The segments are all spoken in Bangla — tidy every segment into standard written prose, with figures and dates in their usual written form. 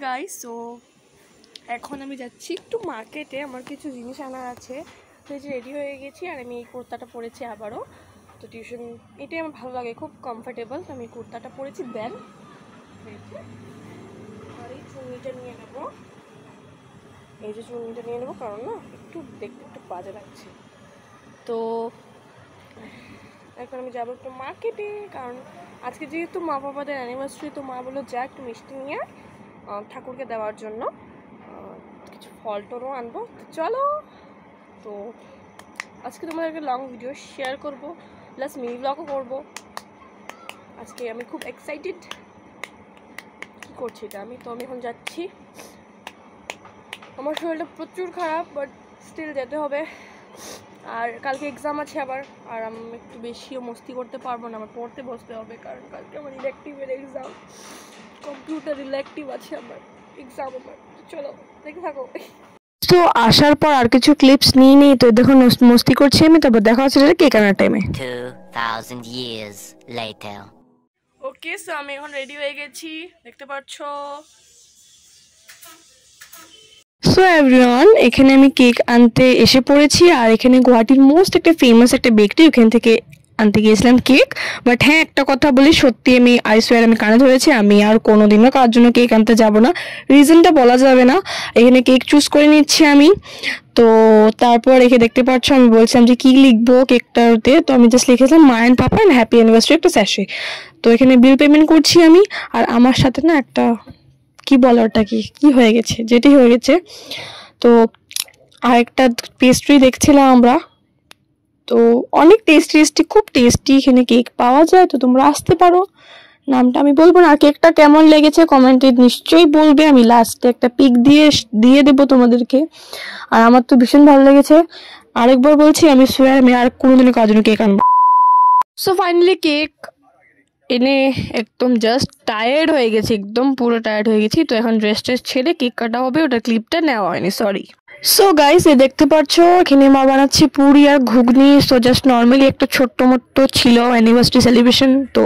গাইস, সো এখন আমি যাচ্ছি একটু মার্কেটে, আমার কিছু জিনিস আনার আছে। তো এই যে রেডি হয়ে গেছি আর আমি এই কুর্তাটা পরেছি আবারও। তো টিউশন এটাই আমার ভালো লাগে, খুব কমফোর্টেবল। তো আমি কুর্তাটা পরেছি, দেন আর এই চুন্নিটা নিয়ে নেবো। এই যে চুন্নিটা নিয়ে নেবো, কারণ না একটু দেখতে একটু বাজে লাগছে। তো এখন আমি যাবো একটু মার্কেটে, কারণ আজকে যেহেতু মা বাবাদের অ্যানিভার্সারি, তো মা বললো যা একটু মিষ্টি নিয়ে ঠাকুরকে দেওয়ার জন্য কিছু ফল টলও আনবো। তো চলো, তো আজকে তোমাদেরকে লং ভিডিও শেয়ার করবো, প্লাস মিনি ব্লগও করবো। আজকে আমি খুব এক্সাইটেড। কী করছি এটা আমি এখন যাচ্ছি। আমার শরীরটা প্রচুর খারাপ, বাট স্টিল যেতে হবে। আর কালকে এক্সাম আছে আবার, আর আমি একটু বেশিও মস্তি করতে পারবো না, আমার পড়তে বসতে হবে, কারণ কালকে আমার ইলেকটিভের এক্সাম, কম্পিউটার ইলেকটিভ আছে আমার এক্সাম আমার। চলো দেখে থাকো। তো আসার পর আর কিছু ক্লিপস নিয়ে নিই, তো দেখো মস্তি করছি আমি। তারপর দেখা হচ্ছে কেক আনার টাইমে। 2000 years later. ওকে, সো আমি এখন রেডি হয়ে গেছি, দেখতে পাচ্ছ। সো এভরিওয়ান, এখানে আমি কেক আনতে এসে পড়েছি। আর এখানে গুয়াহাটির মোস্ট একটা ফেমাস একটা বেকারি, ওখান থেকে আনতে গিয়েছিলাম কেক। বাট হ্যাঁ, একটা কথা বলি, সত্যি আমি আইসওয়ার আমি কানে ধরেছি, আমি আর কোনোদিনও কার জন্য কেক আনতে যাব না। রিজনটা বলা যাবে না। এখানে কেক চুজ করে নিচ্ছি আমি। তো তারপর এখানে দেখতে পাচ্ছ আমি বলছিলাম যে কি লিখবো কেকটাতে, তো আমি জাস্ট লিখেছিলাম মা and papa and happy anniversary একটা স্যাশে। তো এখানে বিল পেমেন্ট করছি আমি। আর আমার সাথে না একটা কি বলারটা কি হয়ে গেছে, যেটি হয়ে গেছে। তো আরেকটা পেস্ট্রি দেখছিলাম আমরা, তো অনেক টেস্টি, খুব টেস্টি এখানে কেক পাওয়া যায়। তো তোমরা আসতে পারো, নামটা আমি বলবো না। কেকটা কেমন লেগেছে কমেন্টে নিশ্চয়ই বলবে, আমি লাস্টে একটা পিক দিয়ে দেবো তোমাদেরকে। আর আমার তো ভীষণ ভালো লেগেছে। আরেকবার বলছি, আমি সোয়ার আমি আর কোনোদিনও কার জন্য কেক আনবো। সো ফাইনালি কেক এনে একদম জাস্ট টায়ার্ড হয়ে গেছি, একদম পুরো টায়ার্ড হয়ে গেছি। তো এখন ড্রেস ছেড়ে কেক কাটা হবে, ওটা ক্লিপটা নেওয়া হয়নি, সরি। সো গাইস, এই দেখতে পাচ্ছ এখানে মা বানাচ্ছি পুরি আর ঘুগনি। সো জাস্ট নর্মালি একটা ছোট্ট মোট্ট ছিল অ্যানিভার্সারি সেলিব্রেশন। তো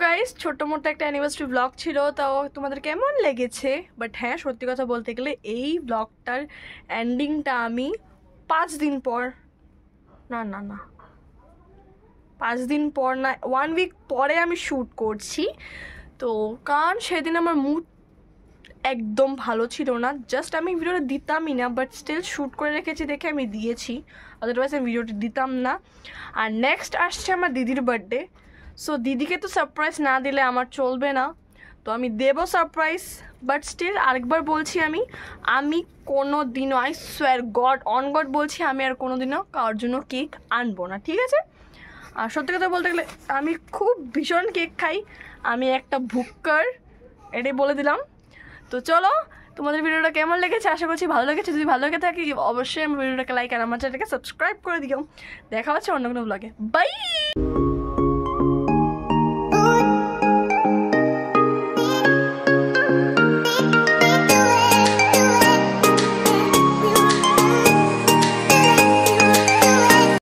গাইস, ছোট্ট মোটো একটা অ্যানিভার্সারি ব্লগ ছিল, তাও তোমাদের কেমন লেগেছে? বাট হ্যাঁ, সত্যি কথা বলতে গেলে এই ব্লগটার এন্ডিংটা আমি 5 দিন পর না 1 উইক পরে আমি শ্যুট করছি। তো কারণ সেদিন আমার মুড একদম ভালো ছিল না, জাস্ট আমি ভিডিওটা দিতামই না, বাট স্টিল শ্যুট করে রেখেছি দেখে আমি দিয়েছি, আদারওয়াইজ আমি ভিডিওটা দিতাম না। আর নেক্সট আসছে আমার দিদির বার্থডে। সো দিদিকে তো সারপ্রাইজ না দিলে আমার চলবে না, তো আমি দেবো সারপ্রাইজ। বাট স্টিল আরেকবার বলছি, আমি কোনো দিনও, I swear god on god বলছি, আমি আর কোনো দিনও কারোর জন্য কেক আনবো না, ঠিক আছে? আর সত্যি কথা বলতে গেলে আমি খুব ভীষণ কেক খাই, আমি একটা ভুক্কার, এটাই বলে দিলাম। তো চলো, তোমাদের ভিডিওটা কেমন লেগেছে? আশা করছি ভালো লেগেছে। যদি ভালো লেগে থাকে অবশ্যই আমার ভিডিওটাকে লাইক আর আমার চ্যানেলটাকে সাবস্ক্রাইব করে দিও। দেখা হচ্ছে অন্য কোনো ব্লগে। বাই।